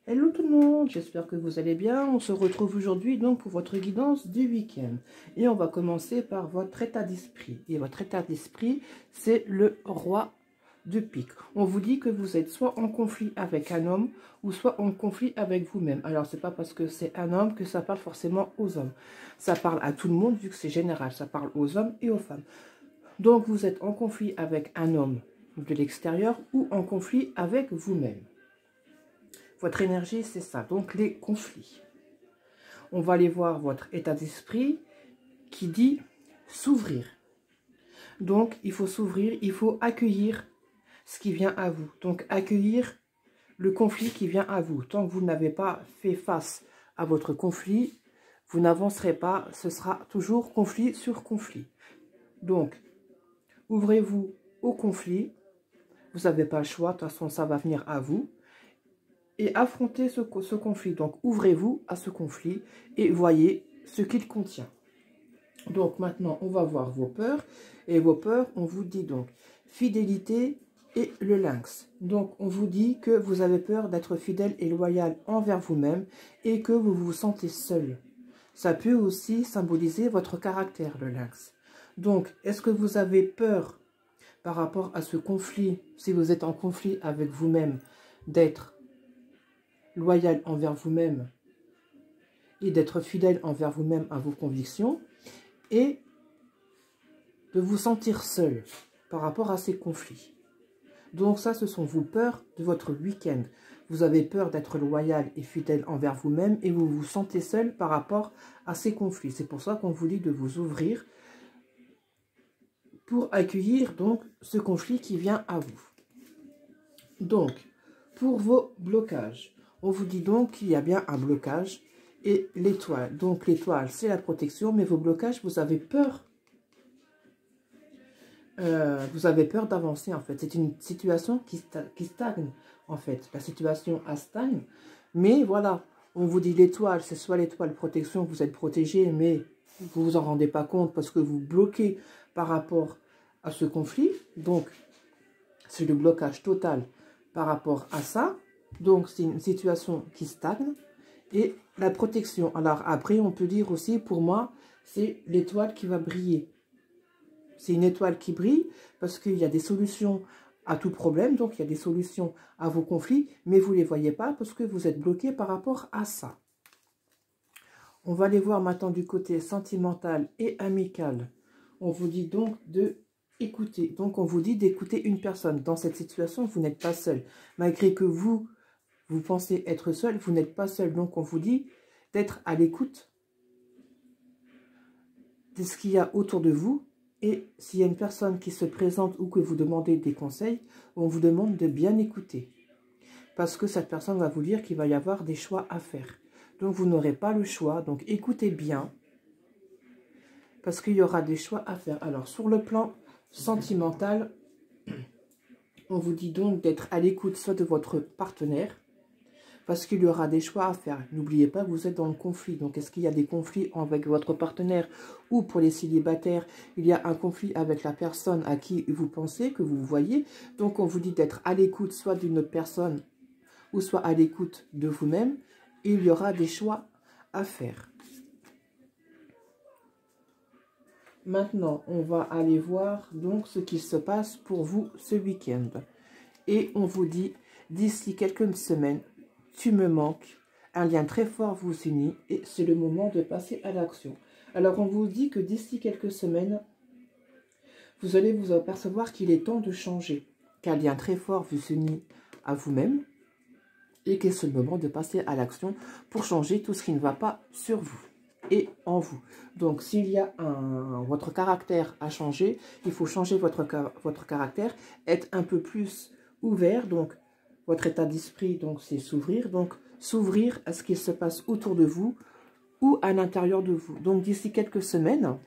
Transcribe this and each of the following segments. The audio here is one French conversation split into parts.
Hello tout le monde, j'espère que vous allez bien. On se retrouve aujourd'hui donc pour votre guidance du week-end. Et on va commencer par votre état d'esprit. Et votre état d'esprit, c'est le roi de pique. On vous dit que vous êtes soit en conflit avec un homme ou soit en conflit avec vous-même. Alors, c'est pas parce que c'est un homme que ça parle forcément aux hommes. Ça parle à tout le monde vu que c'est général. Ça parle aux hommes et aux femmes. Donc, vous êtes en conflit avec un homme de l'extérieur ou en conflit avec vous-même. Votre énergie, c'est ça. Donc, les conflits. On va aller voir votre état d'esprit qui dit s'ouvrir. Donc, il faut s'ouvrir, il faut accueillir ce qui vient à vous. Donc, accueillir le conflit qui vient à vous. Tant que vous n'avez pas fait face à votre conflit, vous n'avancerez pas. Ce sera toujours conflit sur conflit. Donc, ouvrez-vous au conflit. Vous n'avez pas le choix. De toute façon, ça va venir à vous. Et affrontez ce conflit. Donc, ouvrez-vous à ce conflit et voyez ce qu'il contient. Donc, maintenant, on va voir vos peurs. Et vos peurs, on vous dit donc fidélité et le lynx. Donc, on vous dit que vous avez peur d'être fidèle et loyal envers vous-même et que vous vous sentez seul. Ça peut aussi symboliser votre caractère, le lynx. Donc, est-ce que vous avez peur par rapport à ce conflit, si vous êtes en conflit avec vous-même, d'être loyal envers vous-même et d'être fidèle envers vous-même à vos convictions et de vous sentir seul par rapport à ces conflits. Donc ça, ce sont vos peurs de votre week-end. Vous avez peur d'être loyal et fidèle envers vous-même et vous vous sentez seul par rapport à ces conflits. C'est pour ça qu'on vous dit de vous ouvrir pour accueillir donc ce conflit qui vient à vous. Donc, pour vos blocages, on vous dit donc qu'il y a bien un blocage et l'étoile. Donc, l'étoile, c'est la protection, mais vos blocages, vous avez peur. Vous avez peur d'avancer, en fait. C'est une situation qui stagne, en fait. La situation stagne. Mais voilà, on vous dit l'étoile, c'est soit l'étoile protection, vous êtes protégé, mais vous ne vous en rendez pas compte parce que vous bloquez par rapport à ce conflit. Donc, c'est le blocage total par rapport à ça. Donc, c'est une situation qui stagne. Et la protection. Alors, après, on peut dire aussi, pour moi, c'est l'étoile qui va briller. C'est une étoile qui brille parce qu'il y a des solutions à tout problème. Donc, il y a des solutions à vos conflits. Mais vous ne les voyez pas parce que vous êtes bloqué par rapport à ça. On va aller voir maintenant du côté sentimental et amical. On vous dit donc de écouter. Donc, on vous dit d'écouter une personne. Dans cette situation, vous n'êtes pas seul. Malgré que vous pensez être seul, vous n'êtes pas seul. Donc, on vous dit d'être à l'écoute de ce qu'il y a autour de vous. Et s'il y a une personne qui se présente ou que vous demandez des conseils, on vous demande de bien écouter. Parce que cette personne va vous dire qu'il va y avoir des choix à faire. Donc, vous n'aurez pas le choix. Donc, écoutez bien. Parce qu'il y aura des choix à faire. Alors, sur le plan sentimental, on vous dit donc d'être à l'écoute soit de votre partenaire, parce qu'il y aura des choix à faire. N'oubliez pas que vous êtes dans le conflit. Donc, est-ce qu'il y a des conflits avec votre partenaire ou pour les célibataires, il y a un conflit avec la personne à qui vous pensez, que vous voyez. Donc, on vous dit d'être à l'écoute soit d'une autre personne ou soit à l'écoute de vous-même. Il y aura des choix à faire. Maintenant, on va aller voir donc ce qui se passe pour vous ce week-end. Et on vous dit, d'ici quelques semaines, tu me manques, un lien très fort vous unit et c'est le moment de passer à l'action. Alors, on vous dit que d'ici quelques semaines, vous allez vous apercevoir qu'il est temps de changer, qu'un lien très fort vous unit à vous-même et que c'est le moment de passer à l'action pour changer tout ce qui ne va pas sur vous et en vous. Donc, s'il y a votre caractère à changer, il faut changer votre caractère, être un peu plus ouvert. Donc, votre état d'esprit, donc c'est s'ouvrir. Donc, s'ouvrir à ce qu'il se passe autour de vous ou à l'intérieur de vous. Donc, d'ici quelques semaines,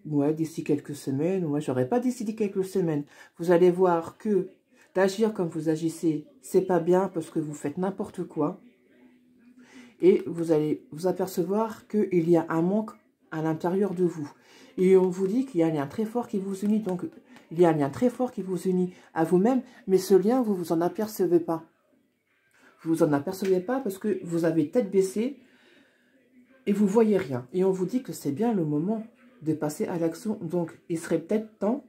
d'ici quelques semaines, j'aurais pas décidé quelques semaines. Vous allez voir que d'agir comme vous agissez, c'est pas bien parce que vous faites n'importe quoi. Et vous allez vous apercevoir qu'il y a un manque à l'intérieur de vous. Et on vous dit qu'il y a un lien très fort qui vous unit. Donc, il y a un lien très fort qui vous unit à vous-même, mais ce lien, vous ne vous en apercevez pas. Vous vous en apercevez pas parce que vous avez tête baissée et vous voyez rien. Et on vous dit que c'est bien le moment de passer à l'action. Donc, il serait peut-être temps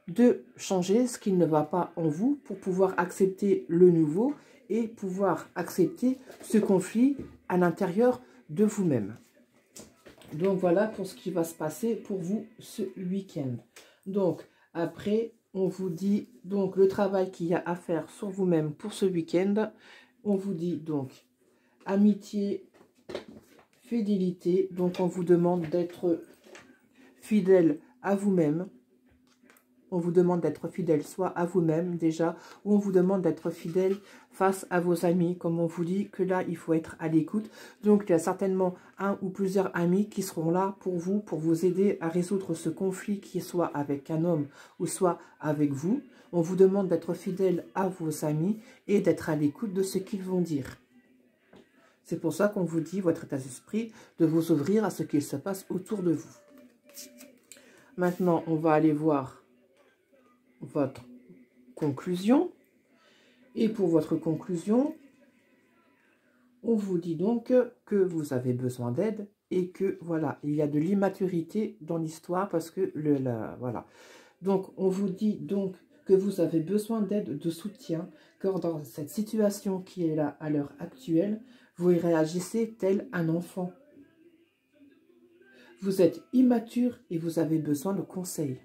de changer ce qui ne va pas en vous pour pouvoir accepter le nouveau et pouvoir accepter ce conflit à l'intérieur de vous-même. Donc, voilà pour ce qui va se passer pour vous ce week-end. Donc, après, on vous dit donc le travail qu'il y a à faire sur vous-même pour ce week-end. On vous dit donc amitié, fidélité. Donc, on vous demande d'être fidèle à vous-même. On vous demande d'être fidèle soit à vous-même déjà, ou on vous demande d'être fidèle face à vos amis. Comme on vous dit que là, il faut être à l'écoute. Donc, il y a certainement un ou plusieurs amis qui seront là pour vous aider à résoudre ce conflit qui soit avec un homme ou soit avec vous. On vous demande d'être fidèle à vos amis et d'être à l'écoute de ce qu'ils vont dire. C'est pour ça qu'on vous dit, votre état d'esprit, de vous ouvrir à ce qu'il se passe autour de vous. Maintenant, on va aller voir votre conclusion. Et pour votre conclusion, on vous dit donc que vous avez besoin d'aide et que, voilà, il y a de l'immaturité dans l'histoire parce que, voilà. Donc, on vous dit donc que vous avez besoin d'aide, de soutien, car dans cette situation qui est là à l'heure actuelle, vous réagissez tel un enfant. Vous êtes immature et vous avez besoin de conseils.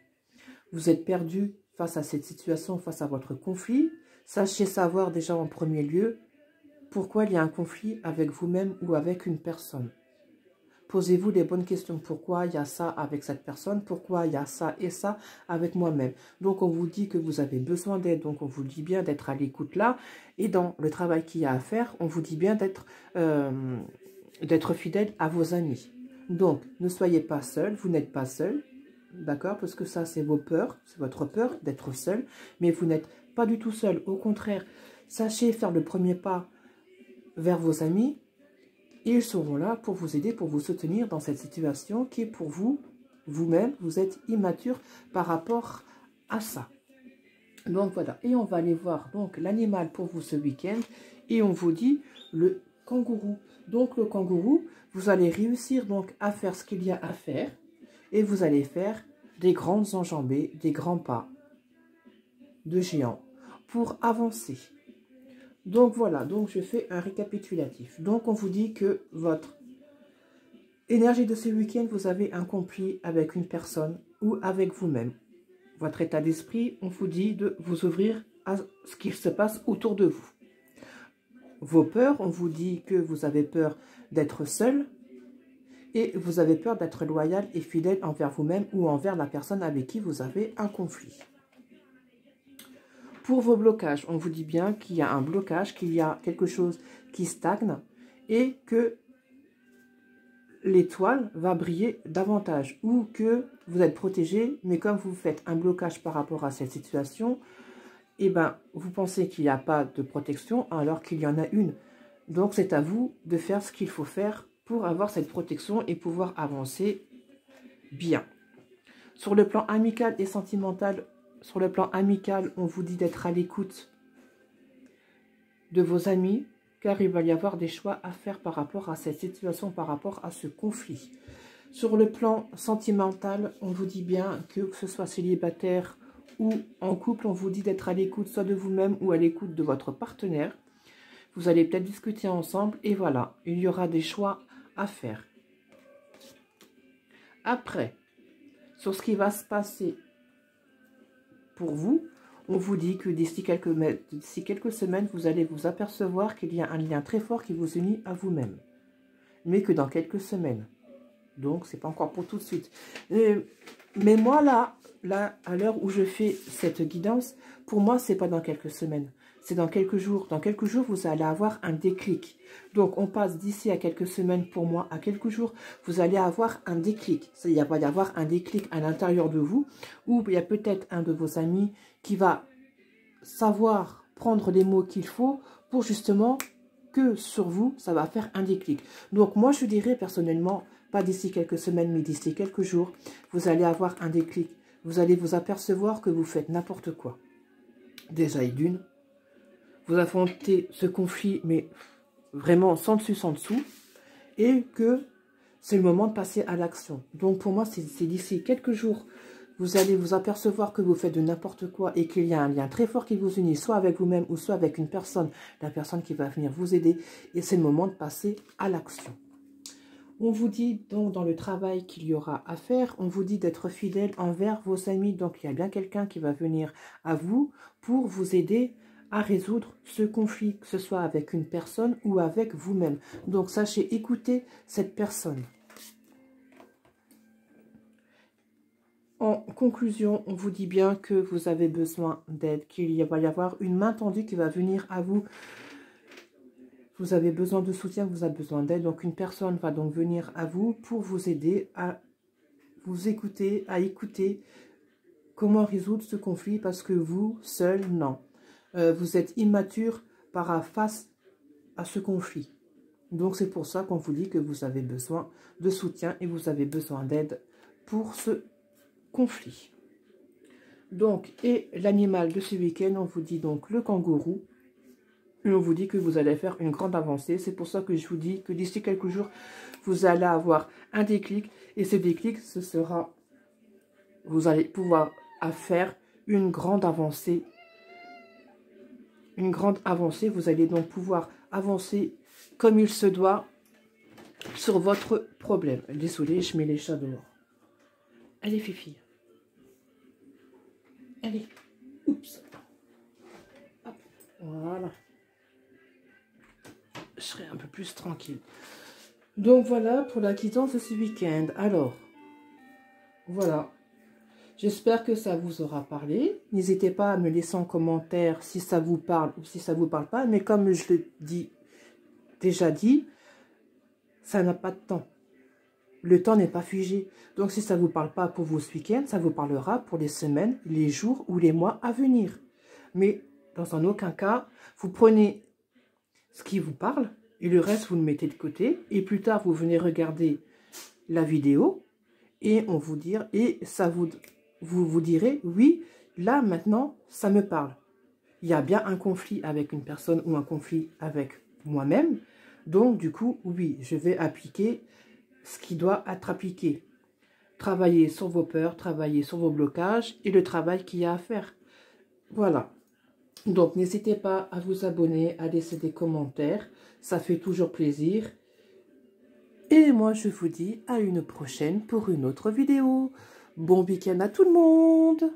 Vous êtes perdu face à cette situation, face à votre conflit. Sachez savoir déjà en premier lieu pourquoi il y a un conflit avec vous-même ou avec une personne. Posez-vous les bonnes questions. Pourquoi il y a ça avec cette personne? Pourquoi il y a ça et ça avec moi-même? Donc, on vous dit que vous avez besoin d'aide. Donc, on vous dit bien d'être à l'écoute là. Et dans le travail qu'il y a à faire, on vous dit bien d'être fidèle à vos amis. Donc, ne soyez pas seul. Vous n'êtes pas seul. D'accord? Parce que ça, c'est vos peurs. C'est votre peur d'être seul. Mais vous n'êtes pas du tout seul. Au contraire, sachez faire le premier pas vers vos amis. Ils seront là pour vous aider, pour vous soutenir dans cette situation qui est pour vous, vous-même, vous êtes immature par rapport à ça. Donc voilà, et on va aller voir donc l'animal pour vous ce week-end. Et on vous dit le kangourou. Donc le kangourou, vous allez réussir donc à faire ce qu'il y a à faire. Et vous allez faire des grandes enjambées, des grands pas de géant pour avancer. Donc voilà, donc je fais un récapitulatif. Donc on vous dit que votre énergie de ce week-end, vous avez un conflit avec une personne ou avec vous-même. Votre état d'esprit, on vous dit de vous ouvrir à ce qui se passe autour de vous. Vos peurs, on vous dit que vous avez peur d'être seul et vous avez peur d'être loyal et fidèle envers vous-même ou envers la personne avec qui vous avez un conflit. Pour vos blocages, on vous dit bien qu'il y a un blocage, qu'il y a quelque chose qui stagne et que l'étoile va briller davantage ou que vous êtes protégé, mais comme vous faites un blocage par rapport à cette situation, eh ben, vous pensez qu'il n'y a pas de protection alors qu'il y en a une. Donc, c'est à vous de faire ce qu'il faut faire pour avoir cette protection et pouvoir avancer bien. Sur le plan amical et sentimental, sur le plan amical, on vous dit d'être à l'écoute de vos amis, car il va y avoir des choix à faire par rapport à cette situation, par rapport à ce conflit. Sur le plan sentimental, on vous dit bien que ce soit célibataire ou en couple, on vous dit d'être à l'écoute soit de vous-même ou à l'écoute de votre partenaire. Vous allez peut-être discuter ensemble et voilà, il y aura des choix à faire. Après, sur ce qui va se passer pour vous, on vous dit que d'ici quelques semaines, vous allez vous apercevoir qu'il y a un lien très fort qui vous unit à vous-même. Mais que dans quelques semaines. Donc, c'est pas encore pour tout de suite. Mais moi, là, à l'heure où je fais cette guidance, pour moi, c'est pas dans quelques semaines. C'est dans quelques jours. Dans quelques jours, vous allez avoir un déclic. Donc, on passe d'ici à quelques semaines, pour moi, à quelques jours, vous allez avoir un déclic. Il va y avoir un déclic à l'intérieur de vous, où il y a peut-être un de vos amis qui va savoir prendre les mots qu'il faut pour justement que sur vous, ça va faire un déclic. Donc, moi, je dirais personnellement, pas d'ici quelques semaines, mais d'ici quelques jours, vous allez avoir un déclic. Vous allez vous apercevoir que vous faites n'importe quoi. Déjà, et d'une, vous affrontez ce conflit, mais vraiment sans dessus, sans dessous, et que c'est le moment de passer à l'action. Donc pour moi, c'est d'ici quelques jours, vous allez vous apercevoir que vous faites de n'importe quoi et qu'il y a un lien très fort qui vous unit, soit avec vous-même ou soit avec une personne, la personne qui va venir vous aider, et c'est le moment de passer à l'action. On vous dit donc dans le travail qu'il y aura à faire, on vous dit d'être fidèle envers vos amis. Donc il y a bien quelqu'un qui va venir à vous pour vous aider à résoudre ce conflit, que ce soit avec une personne ou avec vous-même. Donc sachez écouter cette personne. En conclusion, on vous dit bien que vous avez besoin d'aide, qu'il va y avoir une main tendue qui va venir à vous. Vous avez besoin de soutien, vous avez besoin d'aide. Donc une personne va donc venir à vous pour vous aider à vous écouter, à écouter comment résoudre ce conflit, parce que vous, seul, non. Vous êtes immature face à ce conflit. Donc c'est pour ça qu'on vous dit que vous avez besoin de soutien et vous avez besoin d'aide pour ce conflit. Donc, et l'animal de ce week-end, on vous dit donc le kangourou. Et on vous dit que vous allez faire une grande avancée. C'est pour ça que je vous dis que d'ici quelques jours, vous allez avoir un déclic. Et ce déclic, ce sera, vous allez pouvoir faire une grande avancée. Une grande avancée. Vous allez donc pouvoir avancer comme il se doit sur votre problème. Désolée, je mets les chats dehors. Allez, Fifi. Allez. Oups. Hop. Voilà. Je serai un peu plus tranquille. Donc voilà pour la quittance de ce week-end. Alors, voilà. J'espère que ça vous aura parlé. N'hésitez pas à me laisser en commentaire si ça vous parle ou si ça ne vous parle pas. Mais comme je l'ai déjà dit, ça n'a pas de temps. Le temps n'est pas figé. Donc si ça ne vous parle pas pour vous ce week-end, ça vous parlera pour les semaines, les jours ou les mois à venir. Mais dans aucun cas, vous prenez ce qui vous parle et le reste, vous le mettez de côté. Et plus tard, vous venez regarder la vidéo et on vous dire, et ça vous direz, oui, là maintenant, ça me parle. Il y a bien un conflit avec une personne ou un conflit avec moi-même. Donc, du coup, oui, je vais appliquer ce qui doit être appliqué. Travailler sur vos peurs, travailler sur vos blocages et le travail qu'il y a à faire. Voilà. Donc, n'hésitez pas à vous abonner, à laisser des commentaires. Ça fait toujours plaisir. Et moi, je vous dis à une prochaine pour une autre vidéo. Bon week-end à tout le monde!